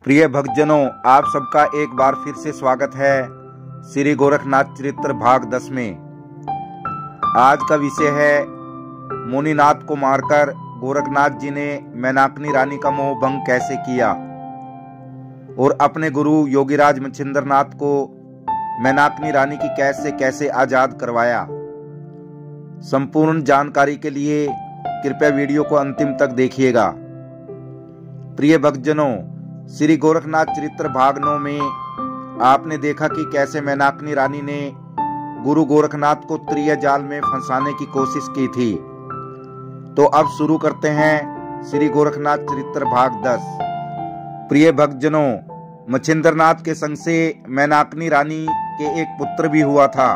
प्रिय भक्तजनों, आप सबका एक बार फिर से स्वागत है श्री गोरखनाथ चरित्र भाग 10 में। आज का विषय है मुनिनाथ को मारकर गोरखनाथ जी ने मैनाकनी रानी का मोह भंग कैसे किया और अपने गुरु योगीराज मच्छिंद्रनाथ को मैनाकनी रानी की कैद से कैसे आजाद करवाया। संपूर्ण जानकारी के लिए कृपया वीडियो को अंतिम तक देखिएगा। प्रिय भक्तजनों, श्री गोरखनाथ चरित्र भाग 9 में आपने देखा कि कैसे मैनाकनी रानी ने गुरु गोरखनाथ को त्रिय जाल में फंसाने की कोशिश की थी। तो अब शुरू करते हैं श्री गोरखनाथ चरित्र भाग 10। प्रिय भक्तजनों, मच्छिंद्रनाथ के संग से मैनाकनी रानी के एक पुत्र भी हुआ था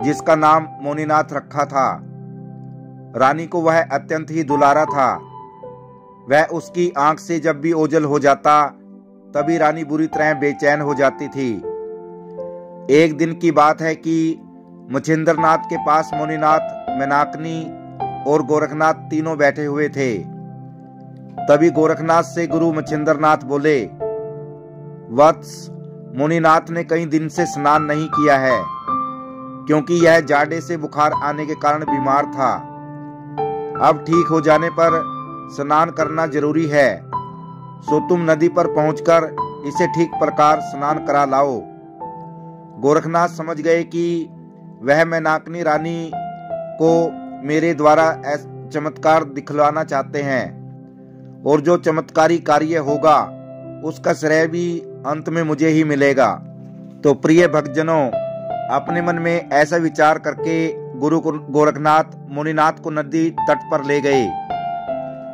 जिसका नाम मुनिनाथ रखा था। रानी को वह अत्यंत ही दुलारा था। वह उसकी आंख से जब भी ओझल हो जाता तभी रानी बुरी तरह बेचैन हो जाती थी। एक दिन की बात है कि मच्छिंद्रनाथ के पास मुनिनाथ, मैनाकनी और गोरखनाथ तीनों बैठे हुए थे। तभी गोरखनाथ से गुरु मच्छिंद्रनाथ बोले, वत्स, मुनिनाथ ने कई दिन से स्नान नहीं किया है क्योंकि यह जाड़े से बुखार आने के कारण बीमार था। अब ठीक हो जाने पर स्नान करना जरूरी है, सो तुम नदी पर पहुंचकर इसे ठीक प्रकार स्नान करा लाओ। गोरखनाथ समझ गए कि वह मैनाकनी रानी को मेरे द्वारा चमत्कार दिखलाना चाहते हैं और जो चमत्कारी कार्य होगा उसका श्रेय भी अंत में मुझे ही मिलेगा। तो प्रिय भक्तजनों, अपने मन में ऐसा विचार करके गुरु गोरखनाथ मुनिनाथ को नदी तट पर ले गए।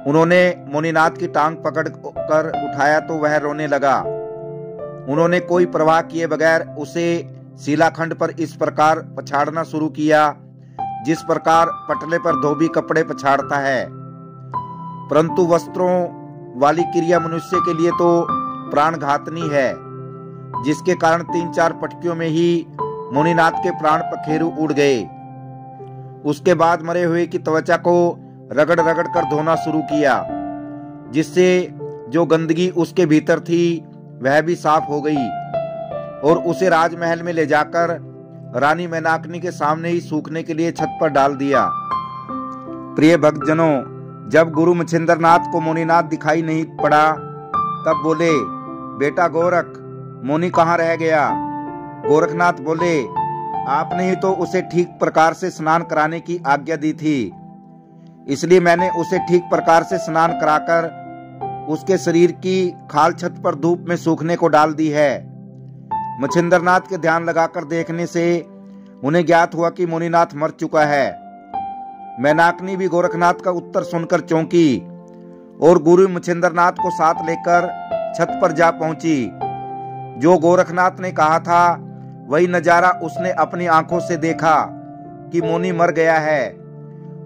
उन्होंने मुनिनाथ की टांग पकड़ कर उठाया तो वह रोने लगा। उन्होंने कोई परवाह किए बगैर उसे शिलाखंड पर इस प्रकार पछाड़ना शुरू किया जिस प्रकार पटले पर धोबी कपड़े पछाड़ता है। परंतु वस्त्रों वाली क्रिया मनुष्य के लिए तो प्राणघातनी है, जिसके कारण 3-4 पटकियों में ही मुनिनाथ के प्राण पखेरु उड़ गए। उसके बाद मरे हुए की त्वचा को रगड़ रगड़ कर धोना शुरू किया, जिससे जो गंदगी उसके भीतर थी वह भी साफ हो गई और उसे राजमहल में ले जाकर रानी मैनाकनी के सामने ही सूखने के लिए छत पर डाल दिया। प्रिय भक्तजनों, जब गुरु मच्छिंद्रनाथ को मुनिनाथ दिखाई नहीं पड़ा तब बोले, बेटा गोरख, मुनि कहाँ रह गया? गोरखनाथ बोले, आपने ही तो उसे ठीक प्रकार से स्नान कराने की आज्ञा दी थी, इसलिए मैंने उसे ठीक प्रकार से स्नान कराकर उसके शरीर की खाल छत पर धूप में सूखने को डाल दी है। मच्छिंद्रनाथ के ध्यान लगाकर देखने से उन्हें ज्ञात हुआ कि मुनिनाथ मर चुका है। मैनाकनी भी गोरखनाथ का उत्तर सुनकर चौंकी और गुरु मच्छिंद्रनाथ को साथ लेकर छत पर जा पहुंची। जो गोरखनाथ ने कहा था वही नजारा उसने अपनी आंखों से देखा कि मुनि मर गया है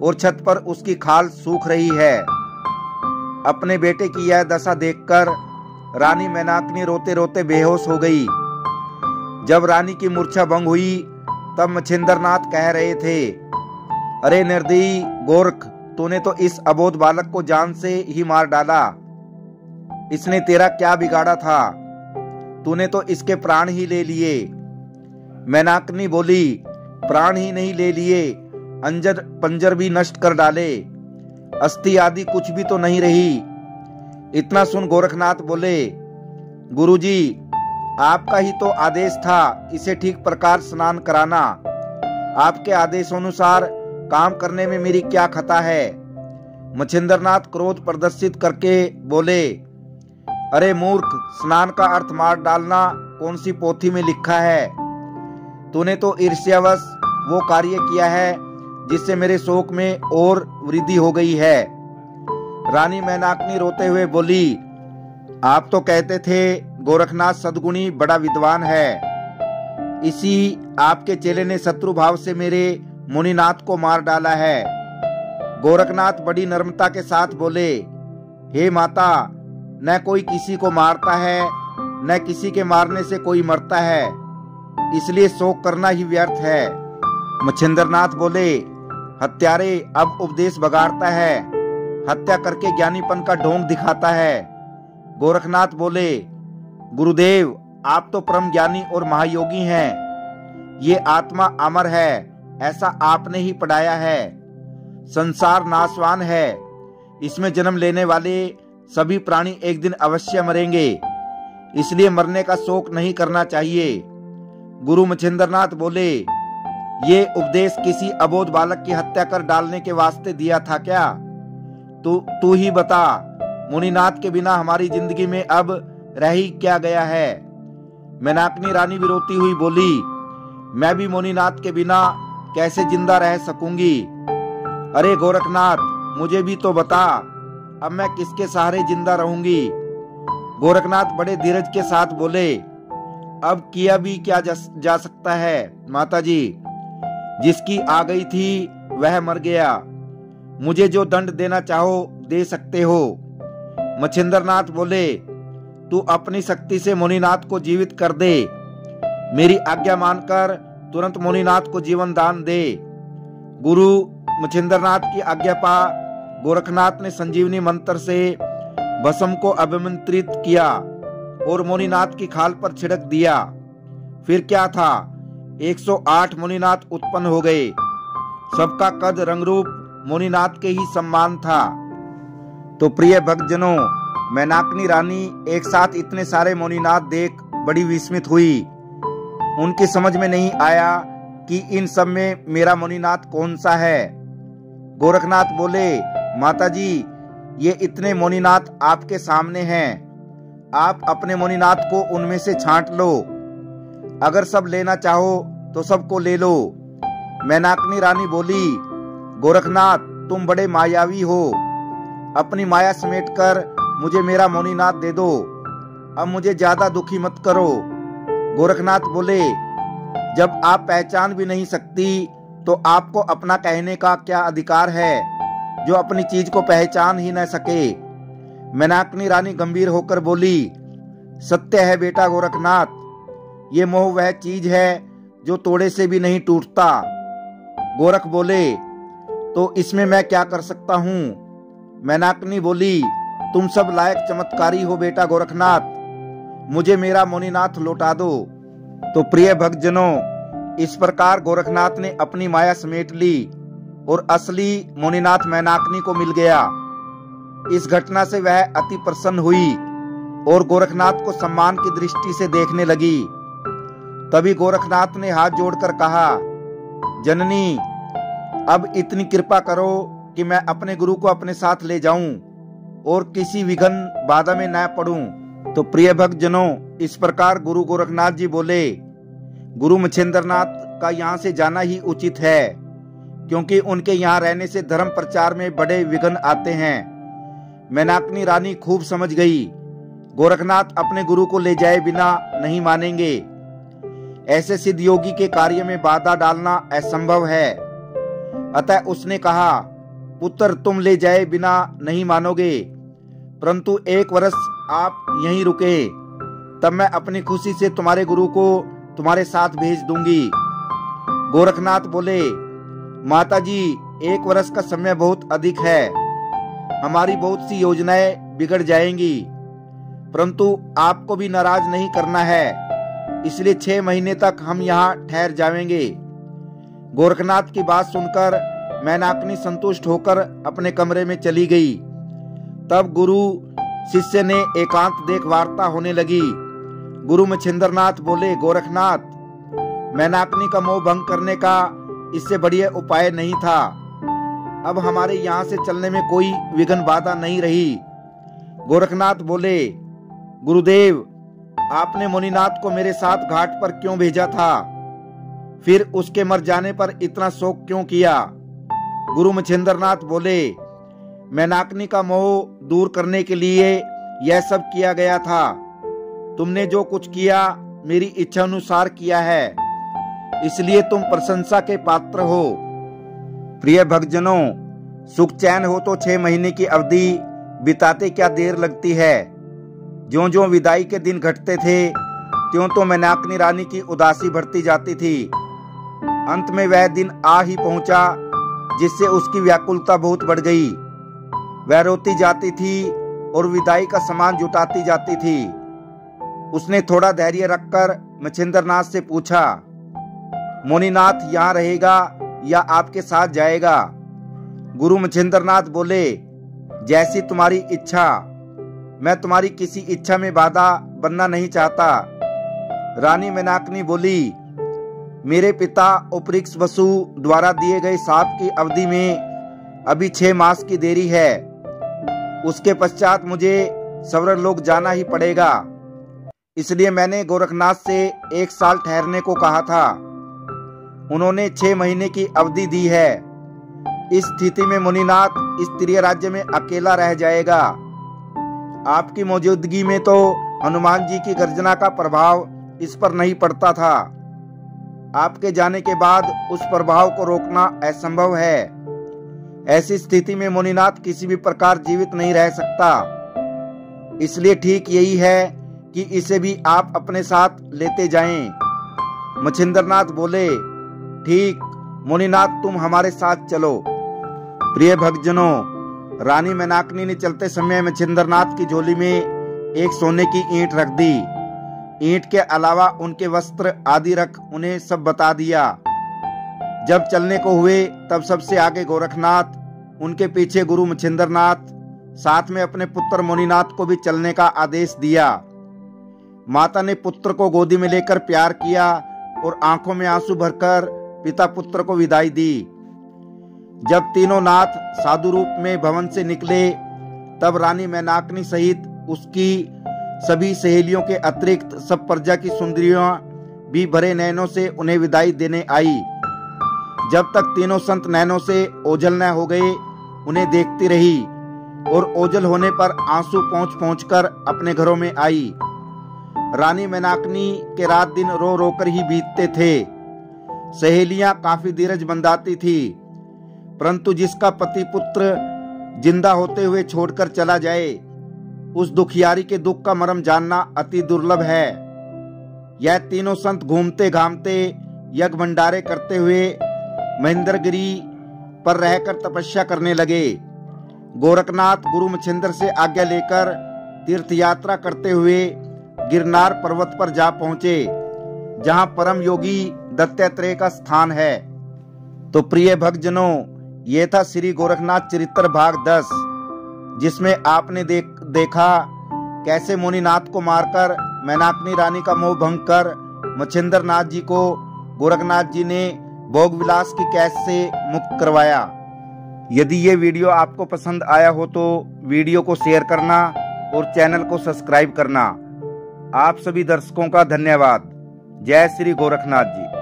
और छत पर उसकी खाल सूख रही है। अपने बेटे की यह दशा देखकर रानी मैनाकनी रोते रोते बेहोश हो गई। जब रानी की मूर्छा भंग हुई तब मच्छिंद्रनाथ कह रहे थे, अरे निर्दयी गोरख, तूने तो इस अबोध बालक को जान से ही मार डाला। इसने तेरा क्या बिगाड़ा था? तूने तो इसके प्राण ही ले लिए। मैनाकनी बोली, प्राण ही नहीं ले लिए, अंजर पंजर भी नष्ट कर डाले, अस्थि आदि कुछ भी तो नहीं रही। इतना सुन गोरखनाथ बोले, गुरुजी, आपका ही तो आदेश था इसे ठीक प्रकार स्नान कराना। आपके आदेशानुसार काम करने में मेरी क्या खता है? मच्छिंद्रनाथ क्रोध प्रदर्शित करके बोले, अरे मूर्ख, स्नान का अर्थ मार डालना कौन सी पोथी में लिखा है? तूने तो ईर्ष्यावश वो कार्य किया है जिससे मेरे शोक में और वृद्धि हो गई है। रानी मैनाकनी रोते हुए बोली, आप तो कहते थे गोरखनाथ सद्गुणी बड़ा विद्वान है। इसी आपके चेले ने शत्रु भाव से मेरे मुनिनाथ को मार डाला है। गोरखनाथ बड़ी नम्रता के साथ बोले, हे माता, न कोई किसी को मारता है न किसी के मारने से कोई मरता है, इसलिए शोक करना ही व्यर्थ है। मच्छिंद्रनाथ बोले, हत्यारे, अब उपदेश बगाड़ता है, हत्या करके ज्ञानीपन का ढोंग दिखाता है। गोरखनाथ बोले, गुरुदेव आप तो परम ज्ञानी और महायोगी हैं। ये आत्मा अमर है ऐसा आपने ही पढ़ाया है। संसार नाशवान है, इसमें जन्म लेने वाले सभी प्राणी एक दिन अवश्य मरेंगे, इसलिए मरने का शोक नहीं करना चाहिए। गुरु मच्छिंद्रनाथ बोले, ये उपदेश किसी अबोध बालक की हत्या कर डालने के वास्ते दिया था क्या? तू ही बता, मुनिनाथ के बिना हमारी जिंदगी में अब रह ही क्या गया है? मैनाकनी रानी भी रोती हुई बोली, मैं भी मुनिनाथ के बिना कैसे जिंदा रह सकूंगी? अरे गोरखनाथ, मुझे भी तो बता, अब मैं किसके सहारे जिंदा रहूंगी? गोरखनाथ बड़े धीरज के साथ बोले, अब किया भी क्या जा सकता है माताजी, जिसकी आ गई थी वह मर गया। मुझे जो दंड देना चाहो दे सकते हो। मच्छिंद्रनाथ बोले, तू अपनी शक्ति से मुनिनाथ को जीवित कर दे। मेरी आज्ञा मानकर तुरंत मुनिनाथ को जीवन दान दे। गुरु मच्छिंद्रनाथ की आज्ञा पा गोरखनाथ ने संजीवनी मंत्र से भस्म को अभिमंत्रित किया और मुनिनाथ की खाल पर छिड़क दिया। फिर क्या था, 108 मुनिनाथ उत्पन्न हो गए। सबका कद रंग रूप मुनिनाथ के ही सम्मान था। तो प्रिय भक्तजनों, मैनाकनी रानी एक साथ इतने सारे मुनिनाथ देख बड़ी विस्मित हुई। उनकी समझ में नहीं आया कि इन सब में मेरा मुनिनाथ कौन सा है। गोरखनाथ बोले, माताजी ये इतने मुनिनाथ आपके सामने हैं, आप अपने मुनिनाथ को उनमें से छांट लो। अगर सब लेना चाहो तो सबको ले लो। मैनाकनी रानी बोली, गोरखनाथ तुम बड़े मायावी हो, अपनी माया समेटकर मुझे मेरा मुनिनाथ दे दो। अब मुझे ज्यादा दुखी मत करो। गोरखनाथ बोले, जब आप पहचान भी नहीं सकती तो आपको अपना कहने का क्या अधिकार है, जो अपनी चीज को पहचान ही न सके। मैनाकनी रानी गंभीर होकर बोली, सत्य है बेटा गोरखनाथ, ये मोह वह चीज है जो तोड़े से भी नहीं टूटता। गोरख बोले, तो इसमें मैं क्या कर सकता हूँ? मैनाकनी बोली, तुम सब लायक चमत्कारी हो बेटा गोरखनाथ, मुझे मेरा मुनिनाथ लौटा दो। तो प्रिय भक्तजनों, इस प्रकार गोरखनाथ ने अपनी माया समेट ली और असली मुनिनाथ मैनाकनी को मिल गया। इस घटना से वह अति प्रसन्न हुई और गोरखनाथ को सम्मान की दृष्टि से देखने लगी। तभी गोरखनाथ ने हाथ जोड़कर कहा, जननी अब इतनी कृपा करो कि मैं अपने गुरु को अपने साथ ले जाऊं और किसी विघ्न बाधा में न पड़ूं। तो प्रिय भक्तजनों, इस प्रकार गुरु गोरखनाथ जी बोले, गुरु मच्छिंद्रनाथ का यहाँ से जाना ही उचित है, क्योंकि उनके यहाँ रहने से धर्म प्रचार में बड़े विघ्न आते हैं। मैनाकनी रानी खूब समझ गई, गोरखनाथ अपने गुरु को ले जाए बिना नहीं मानेंगे। ऐसे सिद्ध योगी के कार्य में बाधा डालना असंभव है। अतः उसने कहा, पुत्र तुम ले जाए बिना नहीं मानोगे, परंतु 1 वर्ष आप यहीं रुके, तब मैं अपनी खुशी से तुम्हारे गुरु को तुम्हारे साथ भेज दूंगी। गोरखनाथ बोले, माताजी 1 वर्ष का समय बहुत अधिक है, हमारी बहुत सी योजनाएं बिगड़ जाएंगी, परंतु आपको भी नाराज नहीं करना है, इसलिए 6 महीने तक हम यहाँ ठहर जाएंगे। गोरखनाथ की बात सुनकर मैनाकनी संतुष्ट होकर अपने कमरे में चली गई। तब गुरु शिष्य ने एकांत देख वार्ता होने लगी। गुरु मच्छिंद्रनाथ बोले, गोरखनाथ, मैनाकनी का मोह भंग करने का इससे बढ़िया उपाय नहीं था। अब हमारे यहाँ से चलने में कोई विघ्न बाधा नहीं रही। गोरखनाथ बोले, गुरुदेव आपने मुनिनाथ को मेरे साथ घाट पर क्यों भेजा था? फिर उसके मर जाने पर इतना शोक क्यों किया? गुरु मच्छिंद्रनाथ बोले, मैनाकनी का मोह दूर करने के लिए यह सब किया गया था। तुमने जो कुछ किया मेरी इच्छा अनुसार किया है, इसलिए तुम प्रशंसा के पात्र हो। प्रिय भक्तजनों, सुख चैन हो तो 6 महीने की अवधि बिताते क्या देर लगती है। ज्यों ज्यों विदाई के दिन घटते थे, त्यों तो मैनाकनी रानी की उदासी बढ़ती जाती थी। अंत में वह दिन आ ही पहुंचा जिससे उसकी व्याकुलता बहुत बढ़ गई। वह रोती जाती थी और विदाई का सामान जुटाती जाती थी। उसने थोड़ा धैर्य रखकर मच्छिंद्रनाथ से पूछा, मुनिनाथ यहाँ रहेगा या आपके साथ जाएगा? गुरु मच्छिंद्रनाथ बोले, जैसी तुम्हारी इच्छा। मैं तुम्हारी किसी इच्छा में बाधा बनना नहीं चाहता। रानी मेनाकनी बोली, मेरे पिता उपरिक्ष वसु द्वारा दिए गए शाप की अवधि में अभी 6 मास की देरी है। उसके पश्चात मुझे स्वर्गलोक जाना ही पड़ेगा। इसलिए मैंने गोरखनाथ से 1 साल ठहरने को कहा था। उन्होंने 6 महीने की अवधि दी है। इस स्थिति में मुनिनाथ इस त्रिय राज्य में अकेला रह जाएगा। आपकी मौजूदगी में तो हनुमान जी की गर्जना का प्रभाव इस पर नहीं पड़ता था। आपके जाने के बाद उस प्रभाव को रोकना असंभव है। ऐसी स्थिति में मुनिनाथ किसी भी प्रकार जीवित नहीं रह सकता। इसलिए ठीक यही है कि इसे भी आप अपने साथ लेते जाएं। मच्छिंद्रनाथ बोले, ठीक, मुनिनाथ तुम हमारे साथ चलो। प्रिय भक्तजनों, रानी मेनाकनी ने चलते समय मच्छिंद्रनाथ की झोली में एक सोने की ईंट रख दी। ईंट के अलावा उनके वस्त्र आदि रख उन्हें सब बता दिया। जब चलने को हुए तब सबसे आगे गोरखनाथ, उनके पीछे गुरु मच्छिंद्रनाथ, साथ में अपने पुत्र मुनिनाथ को भी चलने का आदेश दिया। माता ने पुत्र को गोदी में लेकर प्यार किया और आंखों में आंसू भरकर पिता पुत्र को विदाई दी। जब तीनों नाथ साधु रूप में भवन से निकले तब रानी मेनाकनी सहित उसकी सभी सहेलियों के अतिरिक्त सब प्रजा की सुंदरियां भी भरे नैनों से उन्हें विदाई देने आई। जब तक तीनों संत नैनों से ओझल न हो गए उन्हें देखती रही और ओझल होने पर आंसू पहुंच पहुंच कर अपने घरों में आई। रानी मेनाकनी के रात दिन रो रो कर ही बीतते थे। सहेलियां काफी धीरज बंधाती थी, परंतु जिसका पति पुत्र जिंदा होते हुए छोड़कर चला जाए उस दुखियारी के दुख का मर्म जानना अति दुर्लभ है। यह तीनों संत घूमते घामते यज्ञ भंडारे करते हुए महेंद्रगिरी पर रहकर तपस्या करने लगे। गोरखनाथ गुरु मच्छिंद्र से आज्ञा लेकर तीर्थ यात्रा करते हुए गिरनार पर्वत पर जा पहुंचे, जहां परम योगी दत्तात्रेय का स्थान है। तो प्रिय भक्तजनों, ये था श्री गोरखनाथ चरित्र भाग 10, जिसमें आपने देखा कैसे मुनिनाथ को मारकर मेनाकनी रानी का मोह भंग कर मच्छिंद्रनाथ जी को गोरखनाथ जी ने भोग विलास की कैद से मुक्त करवाया। यदि ये वीडियो आपको पसंद आया हो तो वीडियो को शेयर करना और चैनल को सब्सक्राइब करना। आप सभी दर्शकों का धन्यवाद। जय श्री गोरखनाथ जी।